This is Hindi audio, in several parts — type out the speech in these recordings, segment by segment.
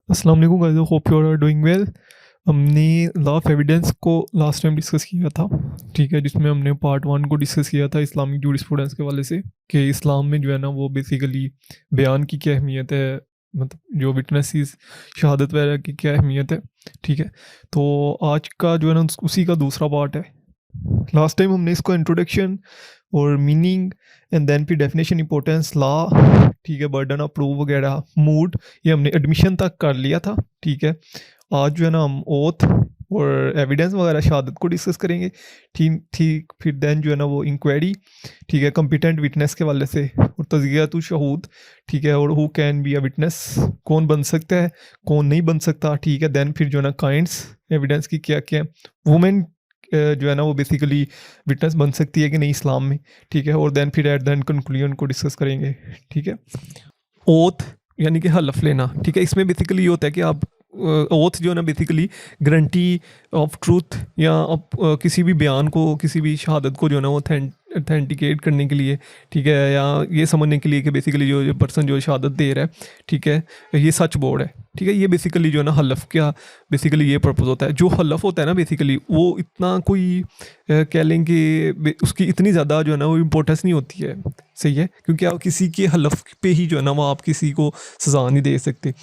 अस्सलाम वालेकुम guys, hope you are doing well. हमने लॉ ऑफ एविडेंस को लास्ट टाइम डिस्कस किया था, ठीक है, जिसमें हमने पार्ट 1 को डिस्कस किया था इस्लामिक जूरिस्प्रूडेंस के वाले से कि इस्लाम में जो है ना वो बेसिकली बयान की क्या अहमियत है, मतलब जो विटनेसेस शहादत वगैरह की क्या अहमियत है, ठीक है। तो आज का जो है ना उसी का दूसरा पार्ट है। लास्ट टाइम हमने इसको इंट्रोडक्शन और मीनिंग एंड देन फिर डेफिनेशन, इंपॉर्टेंस, लॉ, ठीक है, बर्डन ऑफ प्रूफ वगैरह, मूड, ये हमने एडमिशन तक कर लिया था, ठीक है। आज जो है ना हम ओथ और एविडेंस वगैरह शहादत को डिस्कस करेंगे, ठीक ठीक। फिर देन जो है ना वो इंक्वायरी, ठीक है, कम्पिटेंट विटनेस के वाले से, और तज़कियातु शहूद, ठीक है, और who can be a witness, कौन बन सकता है कौन नहीं बन सकता, ठीक है। देन फिर जो है ना काइंड्स एविडेंस की क्या क्या, वुमेन जो है ना वो बेसिकली विटनेस बन सकती है कि नहीं इस्लाम में, ठीक है। और देन फिर एट द एंड कंक्लूजन को डिस्कस करेंगे, ठीक है। ओथ यानी कि हलफ लेना, ठीक है। इसमें बेसिकली ये होता है कि आप ओथ जो है ना बेसिकली गारंटी ऑफ ट्रूथ या किसी भी बयान को, किसी भी शहादत को जो है ना वो ऑथेंटिकेट करने के लिए, ठीक है, या ये समझने के लिए कि बेसिकली जो पर्सन जो शहादत दे रहा है, ठीक है, ये सच बोल है, ठीक है। ये बेसिकली जो है ना हलफ क्या बेसिकली ये पर्पज़ होता है। जो हलफ होता है ना बेसिकली वो इतना कोई कह लें कि उसकी इतनी ज़्यादा जो है ना वो इम्पोर्टेंस नहीं होती है, सही है, क्योंकि आप किसी के हलफ पे ही जो है ना वो आप किसी को सज़ा नहीं दे सकते।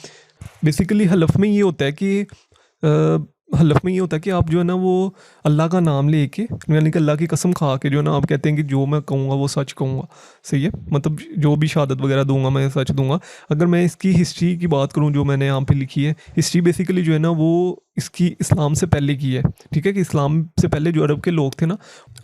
बेसिकली हलफ में ये होता है कि हलफ में ये होता है कि आप जो है ना वो अल्लाह का नाम लेके, यानी कि अल्लाह की कसम खा के जो है ना आप कहते हैं कि जो मैं कहूँगा वो सच कहूँगा, सही है। मतलब जो भी शहादत वगैरह दूंगा मैं सच दूंगा। अगर मैं इसकी हिस्ट्री की बात करूँ जो मैंने यहाँ पे लिखी है, हिस्ट्री बेसिकली जो है ना वो इसकी इस्लाम से पहले की है, ठीक है, कि इस्लाम से पहले जो अरब के लोग थे ना,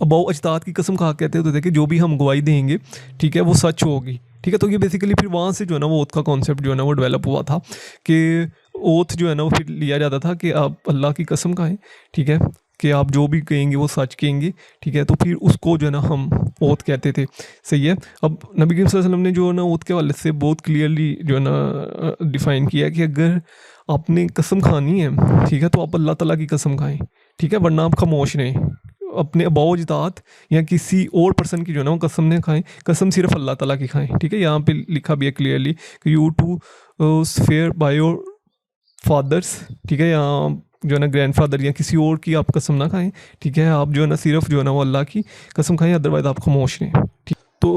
अबाऊ अजदाद की कसम खा कहते होते थे कि जो भी हम गवाही देंगे, ठीक है, वो सच होगी, ठीक है। तो ये बेसिकली फिर वहाँ से जो है ना वो ओथ का कॉन्सेप्ट जो है ना वो डेवलप हुआ था कि ओथ जो है ना वो फिर लिया जाता था कि आप अल्लाह की कसम खाएं, ठीक है, कि आप जो भी कहेंगे वो सच कहेंगे, ठीक है। तो फिर उसको जो है ना हम ओथ कहते थे, सही है। अब नबी करीम सल्लल्लाहु अलैहि वसल्लम ने जो है ना ओथ के हवाले से बहुत क्लियरली जो है ना डिफ़ाइन किया कि अगर आपने कसम खानी है, ठीक है, तो आप अल्लाह ताला की कसम खाएं, ठीक है, वरना आप खामोश रहें। अपने अबाऊ अजदाद या किसी और पर्सन की जो है ना वो कसम ने खाएं, कसम सिर्फ अल्लाह ताला की खाएं, ठीक है। यहाँ पे लिखा भी है क्लियरली कि you to swear by your fathers, ठीक है, या जो है ना ग्रैंडफादर या किसी और की आप कसम ना खाएं, ठीक है। आप जो है ना सिर्फ जो है ना वो अल्लाह की कसम खाएं, अदरवाइज आप खामोश रहें, ठीक। तो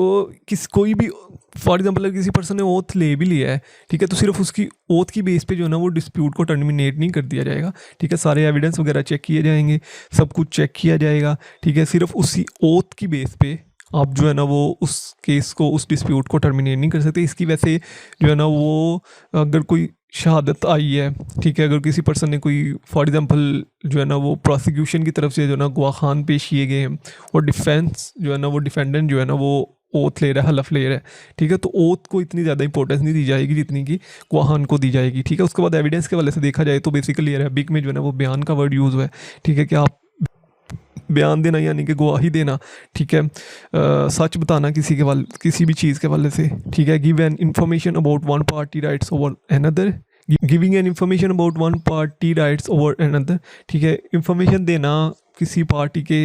कोई भी फॉर एग्जांपल अगर किसी पर्सन ने ओथ ले भी लिया है, ठीक है, तो सिर्फ उसकी ओथ की बेस पे जो है ना वो डिस्प्यूट को टर्मिनेट नहीं कर दिया जाएगा, ठीक है। सारे एविडेंस वगैरह चेक किए जाएंगे, सब कुछ चेक किया जाएगा, ठीक है। सिर्फ उसी ओथ की बेस पे आप जो है ना वो उस केस को, उस डिस्प्यूट को टर्मिनेट नहीं कर सकते। इसकी वजह से जो है ना वो अगर कोई शहादत आई है, ठीक है, अगर किसी पर्सन ने कोई फॉर एग्जांपल जो है ना वो प्रोसिक्यूशन की तरफ से जो है ना गवाह खान पेश किए गए हैं और डिफेंस जो है ना वो डिफेंडेंट जो है ना वो ओथ ले रहा है, हलफ ले रहा है, ठीक है, तो ओथ को इतनी ज़्यादा इंपॉर्टेंस नहीं दी जाएगी जितनी कि गवाहान को दी जाएगी, ठीक है। उसके बाद एविडेंस के वाले से देखा जाए तो बेसिकली अरबिक में जो है ना वो बयान का वर्ड यूज़ हुआ है, ठीक है, कि आप बयान देना यानी कि गवाही देना, ठीक है, सच बताना किसी के वाले, किसी भी चीज़ के वाले से, ठीक है। Give an information about one party rights over another, giving an information about one party rights over another, ठीक है, इंफॉर्मेशन देना किसी पार्टी के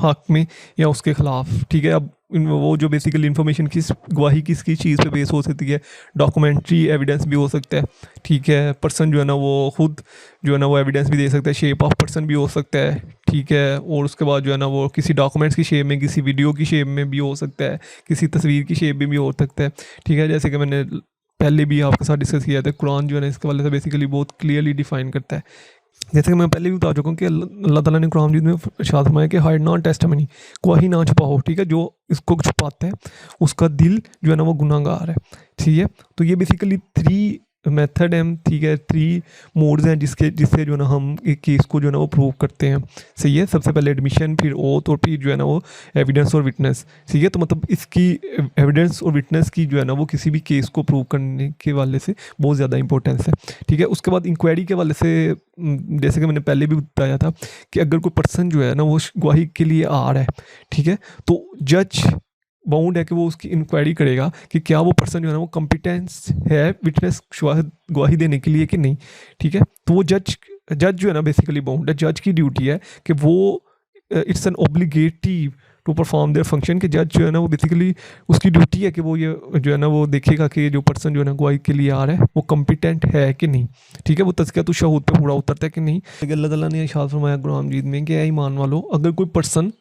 हक में या उसके ख़िलाफ़, ठीक है। अब वो जो बेसिकली इन्फॉर्मेशन किस गवाही किसकी चीज़ पे बेस हो सकती है, डॉक्यूमेंट्री एविडेंस भी हो सकता है, ठीक है। पर्सन जो है ना वो खुद जो है ना वो एविडेंस भी दे सकता है, शेप ऑफ पर्सन भी हो सकता है, ठीक है। और उसके बाद जो है ना वो किसी डॉक्यूमेंट्स की शेप में, किसी वीडियो की शेप में भी हो सकता है, किसी तस्वीर की शेप में भी हो सकता है, ठीक है। जैसे कि मैंने पहले भी आपके साथ डिस्कस किया था, कुरान जो है ना इसके वाले से बेसिकली बहुत क्लियरली डिफाइन करता है। जैसे कि मैं पहले भी बता चुका हूँ कि अल्लाह ताला ने कुरान मजीद में इरशाद फरमाया कि हाइड नॉट टेस्टिमनी, गवाही ना छुपाओ, ठीक है। जो इसको छुपाता है उसका दिल जो है ना वो गुनाहगार है, ठीक है। तो ये बेसिकली 3 मेथड हैं, ठीक है, 3 मोड्स हैं जिससे जो है ना हम एक केस को जो है ना वो प्रूव करते हैं, सही है। सबसे पहले एडमिशन, फिर ओथ, और फिर जो है ना वो एविडेंस और विटनेस, ठीक है। तो मतलब इसकी एविडेंस और विटनेस की जो है ना वो किसी भी केस को प्रूव करने के वाले से बहुत ज़्यादा इंपॉर्टेंस है, ठीक है। उसके बाद इंक्वायरी के वाले से जैसे कि मैंने पहले भी बताया था कि अगर कोई पर्सन जो है ना वो गवाही के लिए आ रहा है, ठीक है, तो जज बाउंड है कि वो उसकी इंक्वायरी करेगा कि क्या वो पर्सन जो है ना वो कॉम्पिटेंस है विटनेस गवाही देने के लिए कि नहीं, ठीक है। तो वो जज जो है ना बेसिकली बाउंड है, जज की ड्यूटी है कि वो it's an obligatory to perform their function, कि जज जो है ना वो बेसिकली उसकी ड्यूटी है कि वो ये जो है ना वो देखेगा कि जो पर्सन जो है ना गवाही के लिए आ रहा है वो कम्पिटेंट है कि नहीं, ठीक है, वो तज़कियतुश शहूद पे पूरा उतरता है कि नहीं। अल्लाह ताला ने इरशाद फरमाया कुरान मजीद में कि ऐ ईमान वालो, अगर कोई पर्सन,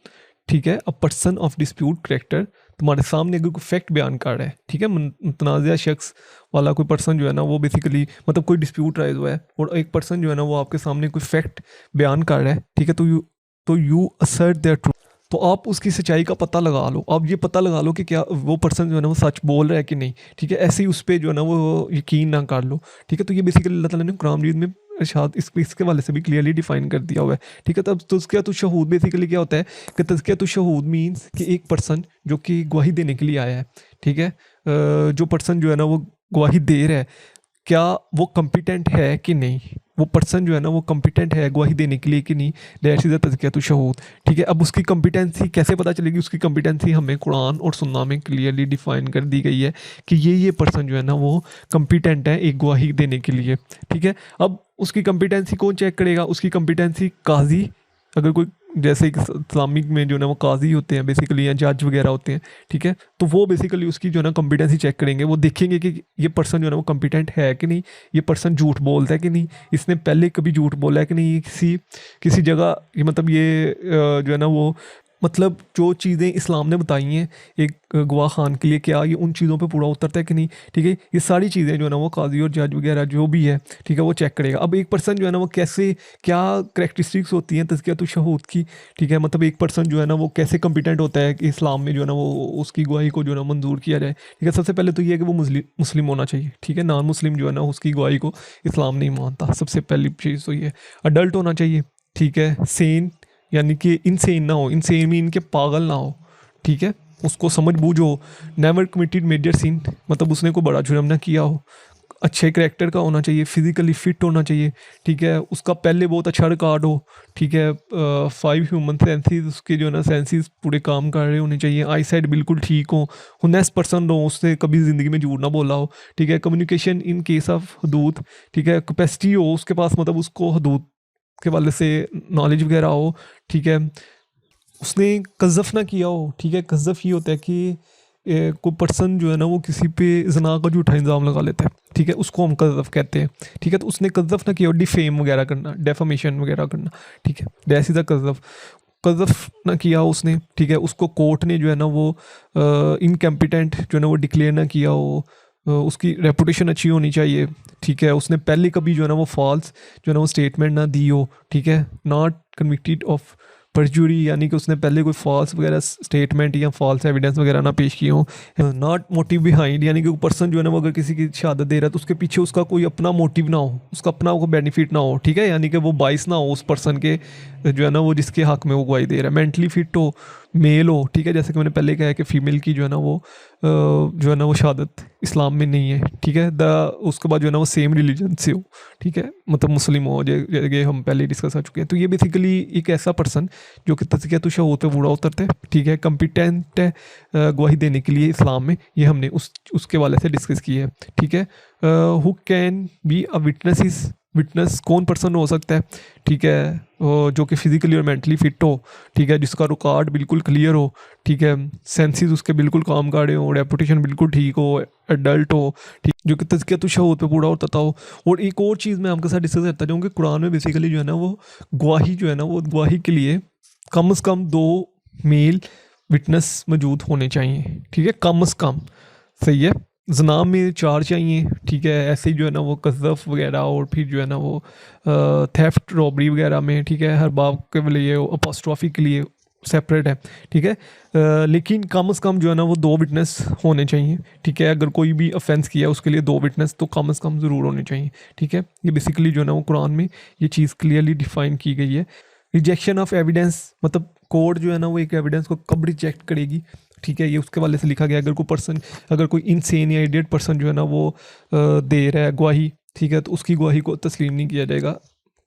ठीक है, a person of dispute character, तुम्हारे सामने अगर कोई फैक्ट बयान कर रहा है, ठीक है, मुतनाज़ा शख्स वाला कोई पर्सन जो है ना वो बेसिकली मतलब कोई डिस्प्यूट राइज हुआ है और एक पर्सन जो है ना वो आपके सामने कोई फैक्ट बयान कर रहा है, ठीक है, तो यू असर्ट देयर ट्रूथ, तो आप उसकी सच्चाई का पता लगा लो, आप ये पता लगा लो कि क्या वो पर्सन जो है ना वो सच बोल रहा है कि नहीं, ठीक है, ऐसे ही उस पर जो है ना वो यकीन ना कर लो, ठीक है। तो ये बेसिकली अल्लाह ताला ने कुरान मजीद में इरशाद इसके वाले से भी क्लियरली डिफाइन कर दिया हुआ है, ठीक है। तब तज़कियतुश शहूद बेसिकली क्या होता है कि तज़कियतुश शहूद मीन्स कि एक पर्सन जो कि गवाही देने के लिए आया है, ठीक है, जो पर्सन जो है ना वो गवाही दे रहा है, क्या वो कम्पिटेंट है कि नहीं, वो पर्सन जो है ना वो कम्पिटेंट है गवाही देने के लिए कि नहीं, दैट इज़ द तज़कियतुश शहूद, ठीक है। अब उसकी कम्पिटेंसी कैसे पता चलेगी, उसकी कम्पिटेंसी हमें कुरान और सुन्ना में क्लियरली डिफाइन कर दी गई है कि ये पर्सन जो है ना वो कम्पिटेंट है एक गवाही देने के लिए, ठीक है। अब उसकी कम्पिटेंसी कौन चेक करेगा, उसकी कम्पिटेंसी काजी, अगर कोई जैसे इस्लामिक में जो ना वो काजी होते हैं बेसिकली या जज वगैरह होते हैं, ठीक है, तो वो बेसिकली उसकी जो है ना कॉम्पिटेंसी चेक करेंगे, वो देखेंगे कि ये पर्सन जो है ना वो कॉम्पिटेंट है कि नहीं, ये पर्सन झूठ बोलता है कि नहीं, इसने पहले कभी झूठ बोला है कि नहीं, किसी जगह ये मतलब ये जो है ना वो मतलब जो चीज़ें इस्लाम ने बताई हैं एक गवाह खान के लिए, क्या ये उन चीज़ों पे पूरा उतरता है कि नहीं, ठीक है। ये सारी चीज़ें जो है ना वो काजी और जज वगैरह जो भी है, ठीक है, वो चेक करेगा। अब एक पर्सन जो है ना वो कैसे, क्या करैक्टरिस्टिक्स होती हैं तज़कियतुश शहूद की, ठीक है, मतलब एक पर्सन जो है ना वो कैसे कॉम्पिटेंट होता है कि इस्लाम में जो है ना वो उसकी गवाही को जो है ना मंजूर किया जाए, ठीक है। सबसे पहले तो ये है कि वो मुस्लिम होना चाहिए, ठीक है, नॉन मुस्लिम जो है ना उसकी गवाही को इस्लाम नहीं मानता, सबसे पहली चीज़ तो ये। अडल्ट होना चाहिए, ठीक है, सेन यानी कि इनसेन ना हो, इनसेन में इनके पागल ना हो, ठीक है, उसको समझ बूझ हो, नेवर कमिटेड मेजर सिन, मतलब उसने कोई बड़ा जुर्म ना किया हो, अच्छे करैक्टर का होना चाहिए, फिजिकली फिट होना चाहिए, ठीक है, उसका पहले बहुत अच्छा रिकॉर्ड हो, ठीक है, 5 ह्यूमन सेंसेस उसके जो है ना सेंसेस पूरे काम कर रहे होने चाहिए, आई साइड बिल्कुल ठीक हो, हुनेस पर्सन हो, उससे कभी ज़िंदगी में झूठ ना बोला हो, ठीक है, कम्युनिकेशन इन केस ऑफ हदूद, ठीक है, कैपेसिटी हो उसके पास, मतलब उसको हदूद के वाले से नॉलेज वगैरह हो, ठीक है, उसने कज़फ़ ना किया हो, ठीक है। कज़फ़ ये होता है कि कोई पर्सन जो है ना वो किसी पे ज़ना का झूठा इल्ज़ाम लगा लेता है, ठीक है, उसको हम कज़फ़ कहते हैं, ठीक है। तो उसने कज़फ़ ना किया हो, डिफेम वगैरह करना, डेफामेशन वगैरह करना, ठीक है, दैट इज़ द कज़फ़ ना किया हो उसने, ठीक है, उसको कोर्ट ने जो है ना वो इनकम्पिटेंट जो है ना वो डिक्लेयर ना किया हो, उसकी रेपुटेशन अच्छी होनी चाहिए, ठीक है, उसने पहले कभी जो है ना वो फॉल्स जो है ना वो स्टेटमेंट ना दी हो, ठीक है, नॉट कन्विक्टेड ऑफ परजुरी, यानी कि उसने पहले कोई फॉल्स वगैरह स्टेटमेंट या फॉल्स एविडेंस वगैरह ना पेश किए हो, नॉट मोटिव बिहाइंड, यानी कि पर्सन जो है ना वो अगर किसी की शहादत दे रहा है तो उसके पीछे उसका कोई अपना मोटिव ना हो, उसका अपना कोई बेनिफिट ना हो, ठीक है, यानी कि वो बाइस ना हो उस पर्सन के जो है ना वो जिसके हक में वो गवाही दे रहा है, मेंटली फिट हो, मेल हो, ठीक है, जैसे कि मैंने पहले कहा है कि फ़ीमेल की जो है ना वो जो है ना वो शहादत इस्लाम में नहीं है, ठीक है, उसके बाद जो है ना वो सेम रिलीजन से हो, ठीक है, मतलब मुस्लिम हो, जैसे हम पहले डिस्कस कर चुके हैं। तो ये बेसिकली एक ऐसा पर्सन जो कि तज़कियतुश शहूद पे पूरा उतरता है, ठीक है, कम्पिटेंट है गवाही देने के लिए इस्लाम में, ये हमने उसके वाले से डिस्कस की है, ठीक है। Who can be a witness कौन पर्सन हो सकता है, ठीक है, जो कि फिजिकली और मेंटली फिट हो, ठीक है, जिसका रिकॉर्ड बिल्कुल क्लियर हो, ठीक है, सेंसेस उसके बिल्कुल काम कर रहे हो, रेपुटेशन बिल्कुल ठीक हो, एडल्ट हो, ठीक, जो कि तज़कियतुश शहूद पे पूरा उतरता हो। और एक और चीज़ मैं आपके साथ डिस्कस करता जाऊँ कि कुरान में बेसिकली जो है ना वो गवाही जो है ना वो गवाही के लिए कम से कम 2 मेल विटनेस मौजूद होने चाहिए, ठीक है, कम से कम, सही है। ज़ना में 4 चाहिए, ठीक है, ऐसे ही जो है ना वो कज़फ़ वगैरह और फिर जो है ना वो थेफ्ट रॉबरी वगैरह में, ठीक है, हर बाब के लिए अपॉस्ट्रॉफी के लिए सेपरेट है, ठीक है, लेकिन कम से कम जो है ना वो 2 विटनेस होने चाहिए, ठीक है, अगर कोई भी ऑफेंस किया है उसके लिए 2 विटनेस तो कम से कम ज़रूर होने चाहिए, ठीक है। ये बेसिकली जो है ना वो कुरान में ये चीज़ क्लियरली डिफाइन की गई है। रिजेक्शन ऑफ एविडेंस, मतलब कोर्ट जो है ना वो एक एविडेंस को कब रिजेक्ट करेगी, ठीक है, ये उसके वाले से लिखा गया। अगर कोई इनसेन या इडियट पर्सन जो है ना वो दे रहा है गवाही, ठीक है, तो उसकी गवाही को तस्लीम नहीं किया जाएगा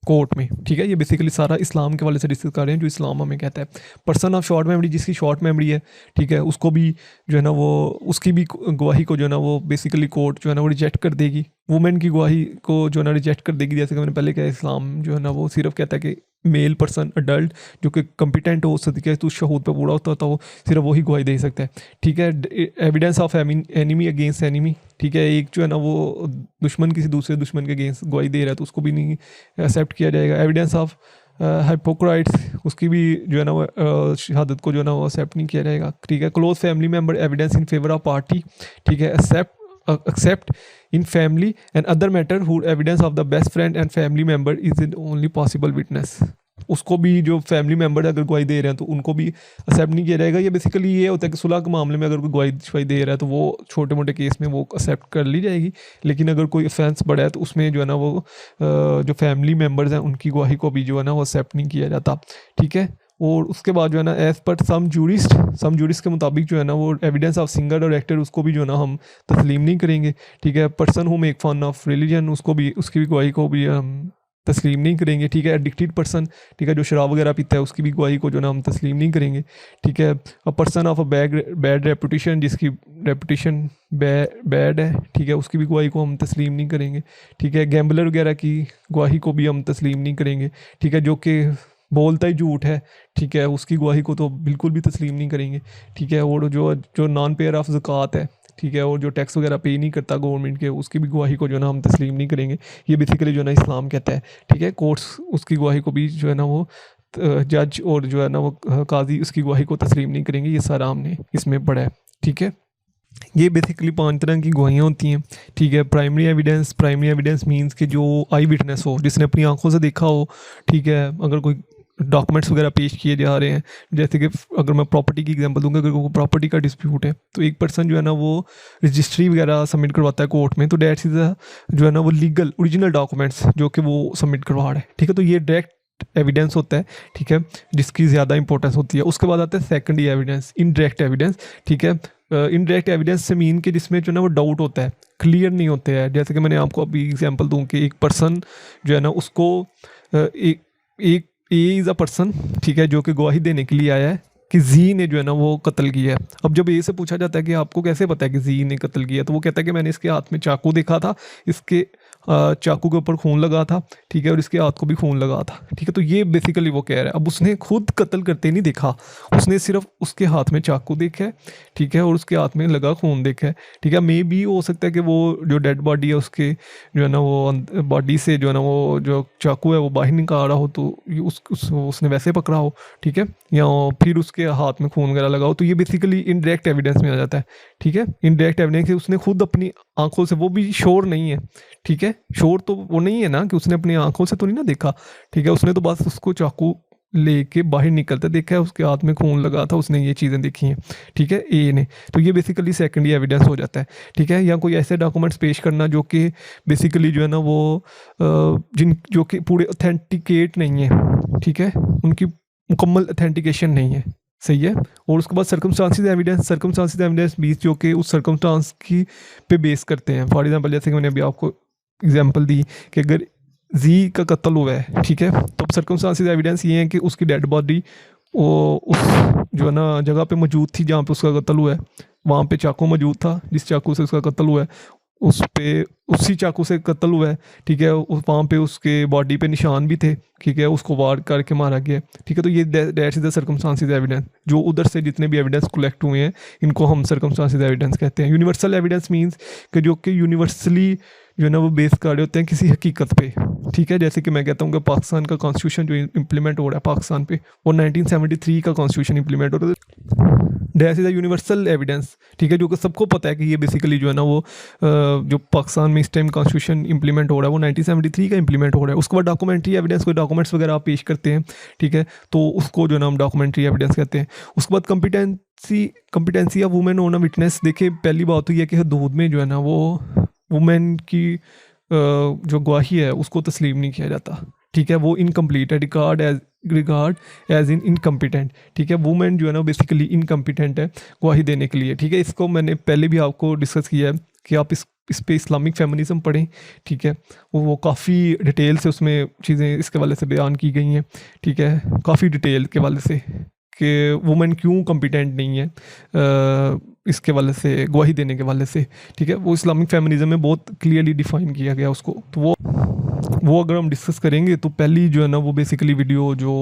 कोर्ट में, ठीक है। ये बेसिकली सारा इस्लाम के वाले से डिस्कस कर रहे हैं जो इस्लाम हमें कहता है। पर्सन ऑफ शॉर्ट मेमोरी, जिसकी शॉर्ट मेमोरी है, ठीक है, उसको भी जो है ना वो उसकी भी गवाही को जो है ना वो बेसिकली कोर्ट जो है ना वो रिजेक्ट कर देगी। वुमेन की गवाही को जो है ना रिजेक्ट कर देगी, जैसे कि मैंने पहले कहा इस्लाम जो है ना वो सिर्फ कहता है कि मेल पर्सन अडल्ट जो कि कम्पिटेंट हो सकती है तो शहूद पे पूरा होता तो सिर्फ वही गवाही दे सकता है। ठीक है, evidence of enemy against enemy, ठीक है, एक जो है ना वो दुश्मन किसी दूसरे दुश्मन के अगेंस्ट गवाही दे रहा है तो उसको भी नहीं एक्सेप्ट किया जाएगा। एविडेंस ऑफ हाइपोक्राइट्स, उसकी भी जो है ना वो शहादत को जो है ना वो एक्सेप्ट नहीं किया जाएगा। ठीक है, close family member evidence in favour of party, ठीक है, accept in family and other matter who evidence of the best friend and family member is the only possible witness, उसको भी जो फैमिली मेम्बर अगर गवाही दे रहे हैं तो उनको भी एक्सेप्ट नहीं किया जाएगा। ये बेसिकली ये होता है कि सुलह के मामले में अगर कोई गवाही दे रहा है तो वो छोटे मोटे केस में वो एक्सेप्ट कर ली जाएगी, लेकिन अगर कोई ऑफेंस बड़ा है तो उसमें जो है ना वो जो फैमिली मेम्बर्स हैं उनकी गवाही को भी जो है ना वो एक्सेप्ट नहीं किया जाता। ठीक है, और उसके बाद जो है ना एज पर सम जूरिस्ट के मुताबिक जो है ना वो एविडेंस ऑफ सिंगर और एक्टर उसको भी जो है ना हम तस्लीम नहीं करेंगे। ठीक है, person who make fun of religion उसको भी उसकी भी गवाही को भी हम तस्लीम नहीं करेंगे। ठीक है, एडिक्टेड पर्सन, ठीक है, जो शराब वगैरह पीता है उसकी भी गवाही को जो ना हम तस्लीम नहीं करेंगे। ठीक है, a person of a bad reputation, जिसकी रेपुटेशन बैड है, ठीक है, उसकी भी गवाही को हम तस्लीम नहीं करेंगे। ठीक है, गैम्बलर वगैरह की गवाही को भी हम तस्लीम नहीं करेंगे। ठीक है, जो कि बोलता ही झूठ है, ठीक है, उसकी गवाही को तो बिल्कुल भी तस्लीम नहीं करेंगे। ठीक है, और जो नॉन पेयर ऑफ ज़कात है, ठीक है, और जो टैक्स वगैरह पे नहीं करता गवर्नमेंट के, उसकी भी गवाही को जो ना हम तस्लीम नहीं करेंगे। ये बेसिकली जो ना इस्लाम कहता है। ठीक है, कोर्ट्स उसकी गवाही को भी जो है ना वो जज और जो है ना वो काजी उसकी गवाही को तस्लीम नहीं करेंगे। ये सारा हमने इसमें पढ़ा है। ठीक है, ये बेसिकली 5 तरह की गवाहियाँ होती हैं। ठीक है, प्राइमरी एविडेंस मींस कि जो आई विटनेस हो, जिसने अपनी आंखों से देखा हो। ठीक है, अगर कोई डॉक्यूमेंट्स वगैरह पेश किए जा रहे हैं, जैसे कि अगर मैं प्रॉपर्टी की एग्जांपल दूंगा, अगर कोई प्रॉपर्टी का डिस्प्यूट है तो एक पर्सन जो है ना वो रजिस्ट्री वगैरह सबमिट करवाता है कोर्ट में, तो डेट्स इज जो है ना वो लीगल ओरिजिनल डॉक्यूमेंट्स जो कि वो सबमिट करवा रहा है। ठीक है, तो ये डायरेक्ट एविडेंस होता है। ठीक है, जिसकी ज़्यादा इंपॉर्टेंस होती है। उसके बाद आता है सेकेंडरी एविडेंस, इनडायरेक्ट एविडेंस। ठीक है, इनडायरेक्ट एविडेंस से मीन कि जिसमें जो ना वो डाउट होता है, क्लियर नहीं होते हैं। जैसे कि मैंने आपको अभी एग्जांपल दूं कि एक पर्सन जो है ना उसको एक ए इज़ अ पर्सन, ठीक है, जो कि गवाही देने के लिए आया है कि जी ने जो है ना वो कत्ल किया है। अब जब ए से पूछा जाता है कि आपको कैसे पता है कि जी ने कत्ल किया, तो वो कहता है कि मैंने इसके हाथ में चाकू देखा था, इसके चाकू के ऊपर खून लगा था। ठीक है, और इसके हाथ को भी खून लगा था। ठीक है, तो ये बेसिकली वो कह रहा है। अब उसने खुद कत्ल करते नहीं देखा, उसने सिर्फ उसके हाथ में चाकू देखा है। ठीक है, और उसके हाथ में लगा खून देखा है। ठीक है, मे भी हो सकता है कि वो जो डेड बॉडी है उसके जो है ना वो बॉडी से जो है ना वो जो चाकू है वो बाहर निकाल रहा हो, तो उसने वैसे पकड़ा हो। ठीक है, या फिर उसके हाथ में खून वगैरह लगा हो, तो ये बेसिकली इनडायरेक्ट एविडेंस में आ जाता है। ठीक है, इनडायरेक्ट एविडेंस उसने खुद अपनी आंखों से, वो भी श्योर नहीं है। ठीक है, श्योर तो वो नहीं है ना कि उसने अपनी आंखों से तो नहीं ना देखा। ठीक है, उसने तो बस उसको चाकू लेके बाहर निकलते देखा है, उसके हाथ में खून लगा था, उसने ये चीज़ें देखी हैं। ठीक है, ए ने, तो ये बेसिकली सेकेंडरी एविडेंस हो जाता है। ठीक है, या कोई ऐसे डॉक्यूमेंट्स पेश करना जो कि बेसिकली जो है ना वो जो कि पूरे ऑथेंटिकेट नहीं है। ठीक है, उनकी मुकम्मल ऑथेंटिकेशन नहीं है। सही है, और उसके बाद सर्कमस्टांसिस एविडेंस बीस जो कि उस सर्कमस्टांस की पे बेस करते हैं। फॉर एग्जांपल जैसे कि मैंने अभी आपको एग्जांपल दी कि अगर जी का कत्ल हुआ है, ठीक है, तो सर्कमस्टांसिस एविडेंस ये है कि उसकी डेड बॉडी वो उस जो है ना जगह पे मौजूद थी जहाँ पे उसका कत्ल हुआ है, वहाँ पे चाकू मौजूद था जिस चाकू से उसका कत्ल हुआ है, उस पे उसी चाकू से कत्ल हुआ है। ठीक है, वहाँ पे उसके बॉडी पे निशान भी थे। ठीक है, उसको वार करके मारा गया। ठीक है, तो ये that's is the circumstances evidence. जो उधर से जितने भी एविडेंस कलेक्ट हुए हैं इनको हम सर्कमस्टांसिस एविडेंस कहते हैं। यूनिवर्सल एविडेंस मींस कि जो कि यूनिवर्सली जो है ना वो बेस कर रहे होते हैं किसी हकीकत पे। ठीक है, जैसे कि मैं कहता हूँ कि पाकिस्तान का कॉन्स्टिट्यूशन जो इम्प्लीमेंट हो रहा है पाकिस्तान पे, वो 1973 का कॉन्स्टिट्यूशन इम्प्लीमेंट हो रहा है। That is the universal evidence. ठीक है, जो कि सबको पता है कि ये बेसिकली जो है ना वो जो पाकिस्तान में इस टाइम कॉन्स्टिट्यूशन इंप्लीमेंट हो रहा है वो 1973 का इंप्लीमेंट हो रहा है। उसके बाद डॉक्यूमेंट्री एविडेंस, कोई डॉक्यूमेंट्स वगैरह आप पेश करते हैं, ठीक है, तो उसको जो है ना हम डॉक्यूमेंट्री एविडेंस कहते हैं। उसके बाद competency of women on a witness. देखिए, पहली बात तो ये कि हदूद में जो है ना वो वुमेन की जो गवाही है उसको तस्लीम नहीं किया जाता। ठीक है, वो इनकम्प्लीट है, रिगार्ड एज इन इनकम्पिटेंट। ठीक है, वुमेन जो है ना बेसिकली इनकम्पिटेंट है गवाही देने के लिए। ठीक है, इसको मैंने पहले भी आपको डिस्कस किया है कि आप इस पे इस्लामिक फेमिनिज्म पढ़ें। ठीक है, वो काफ़ी डिटेल से उसमें चीज़ें इसके वाले से बयान की गई हैं। ठीक है, काफ़ी डिटेल के वाले से कि वुमेन क्यों कम्पिटेंट नहीं है इसके वाले से, गवाही देने के वाले से। ठीक है, वो इस्लामिक फेमिनिज्म में बहुत क्लियरली डिफाइन किया गया उसको। तो वो वो अगर हम डिस्कस करेंगे तो पहली जो है ना वो बेसिकली वीडियो जो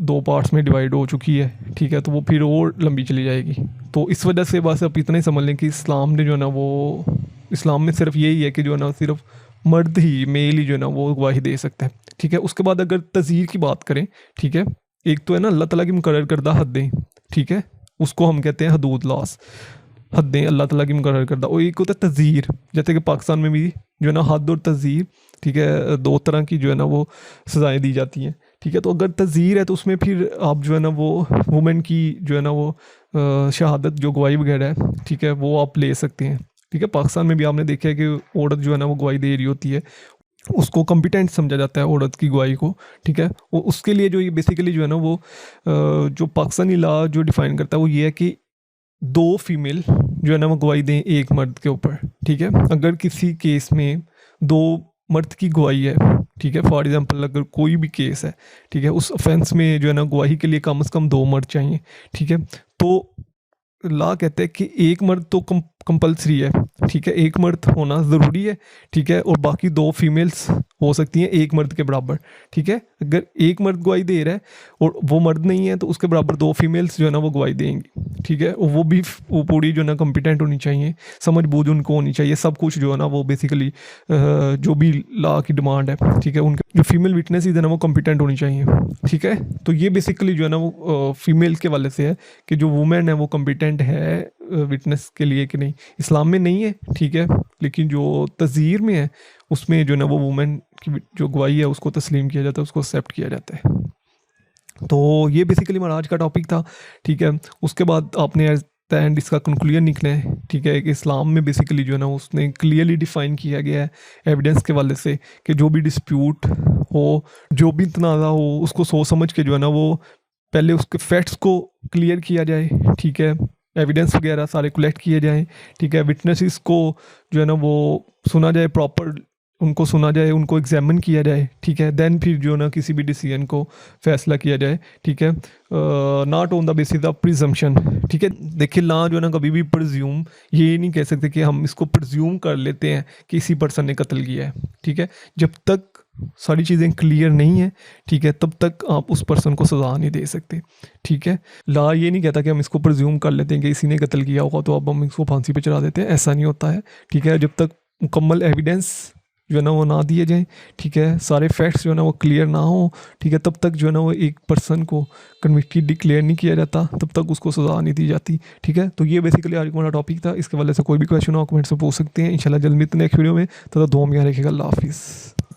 2 पार्ट्स में डिवाइड हो चुकी है, ठीक है, तो वो फिर और लंबी चली जाएगी। तो इस वजह से बस आप इतना ही समझ लें कि इस्लाम ने जो है ना वो, इस्लाम में सिर्फ यही है कि जो है ना सिर्फ मर्द ही, मेल ही जो है ना वो गवाही दे सकता है, ठीक है। उसके बाद अगर तज़हीर की बात करें, ठीक है, एक तो है ना अल्लाह ताला की मुकर्रर करदा हदें, ठीक है, उसको हम कहते हैं हदूद लॉस, हदें अल्लाह ताला की मुकर्रर करदा। और एक होता है तज़हीर, जैसे कि पाकिस्तान में भी जो है ना हद और तज़हीर, ठीक है, 2 तरह की जो है ना वो सज़ाएँ दी जाती हैं, ठीक है। तो अगर तज़हीर है तो उसमें फिर आप जो है ना वो वुमेन की जो है ना वो शहादत जो गवाही वगैरह है, ठीक है, वो आप ले सकते हैं, ठीक है। पाकिस्तान में भी आपने देखा है कि औरत जो है ना वो गवाही दे रही होती है, उसको कॉम्पिटेंट समझा जाता है औरत की गवाही को, ठीक है। वो उसके लिए जो ये बेसिकली जो है ना वो जो पाकिस्तानी लॉ जो डिफ़ाइन करता है वो ये है कि 2 फीमेल जो है ना वो गवाही दें एक मर्द के ऊपर, ठीक है। अगर किसी केस में 2 मर्द की गवाही है, ठीक है, फॉर एग्जांपल अगर कोई भी केस है, ठीक है, उस ऑफेंस में जो है ना गवाही के लिए कम से कम 2 मर्द चाहिए, ठीक है। तो लॉ कहते हैं कि एक मर्द तो कंपलसरी है, ठीक है, एक मर्द होना ज़रूरी है, ठीक है, और बाकी 2 फीमेल्स हो सकती हैं एक मर्द के बराबर, ठीक है। अगर एक मर्द गवाही दे रहा है और वो मर्द नहीं है तो उसके बराबर 2 फीमेल्स जो है ना वो गवाही देंगी, ठीक है। और वो भी वो पूरी जो है ना कॉम्पिटेंट होनी चाहिए, समझ बूझ उनको होनी चाहिए, सब कुछ जो है ना वो बेसिकली जो भी लॉ की डिमांड है, ठीक है, उनके जो फीमेल विटनेस है ना वो कॉम्पिटेंट होनी चाहिए, ठीक है। तो ये बेसिकली जो है ना वो फीमेल के वाले से है कि जो वुमेन है वो कॉम्पिटेंट है विटनेस के लिए कि नहीं। इस्लाम में नहीं है, ठीक है, लेकिन जो तज़हीर में है उसमें जो है ना वो वुमेन की जो गवाही है उसको तस्लीम किया जाता है, उसको एक्सेप्ट किया जाता है। तो ये बेसिकली हमारा आज का टॉपिक था, ठीक है। उसके बाद आपने एट द एंड इसका कंक्लूजन निकले है, ठीक है, कि इस्लाम में बेसिकली जो है ना उसने क्लियरली डिफाइन किया गया है एविडेंस के वाले से कि जो भी डिस्प्यूट हो, जो भी तनाज़ा हो, उसको सोच समझ के जो है ना वो पहले उसके फैक्ट्स को क्लियर किया जाए, ठीक है, एविडेंस वगैरह सारे कलेक्ट किए जाएँ, ठीक है, विटनेसेस को जो है ना वो सुना जाए, प्रॉपर उनको सुना जाए, उनको एग्जामिन किया जाए, ठीक है, देन फिर जो है ना किसी भी डिसीजन को फैसला किया जाए, ठीक है, not on the basis of presumption, ठीक है। देखिए लॉ जो है ना कभी भी प्रिज्यूम ये नहीं कह सकते कि हम इसको प्रिज्यूम कर लेते हैं कि इसी पर्सन ने कत्ल किया है, ठीक है। जब तक सारी चीज़ें क्लियर नहीं है, ठीक है, तब तक आप उस पर्सन को सज़ा नहीं दे सकते, ठीक है। लॉ ये नहीं कहता कि हम इसको प्रिज्यूम कर लेते हैं कि इसी ने कत्ल किया होगा तो अब हम इसको फांसी पे चढ़ा देते हैं, ऐसा नहीं होता है, ठीक है। जब तक मुकम्मल एविडेंस जो है ना वो ना दिए जाएँ, ठीक है, सारे फैक्ट्स जो है ना वो क्लियर ना हो, ठीक है, तब तक जो है ना वो एक पर्सन को कन्विक्टेड डिक्लेयर नहीं किया जाता, तब तक उसको सज़ा नहीं दी जाती, ठीक है। तो ये बेसिकली आज का हमारा टॉपिक था। इसके वजह से कोई भी क्वेश्चन हो कमेंट से पूछ सकते हैं। इंशाल्लाह जल्द मिलते हैं नेक्स्ट वीडियो में, तब तक दुआ में याद रखिएगा। अल्लाह हाफिज़।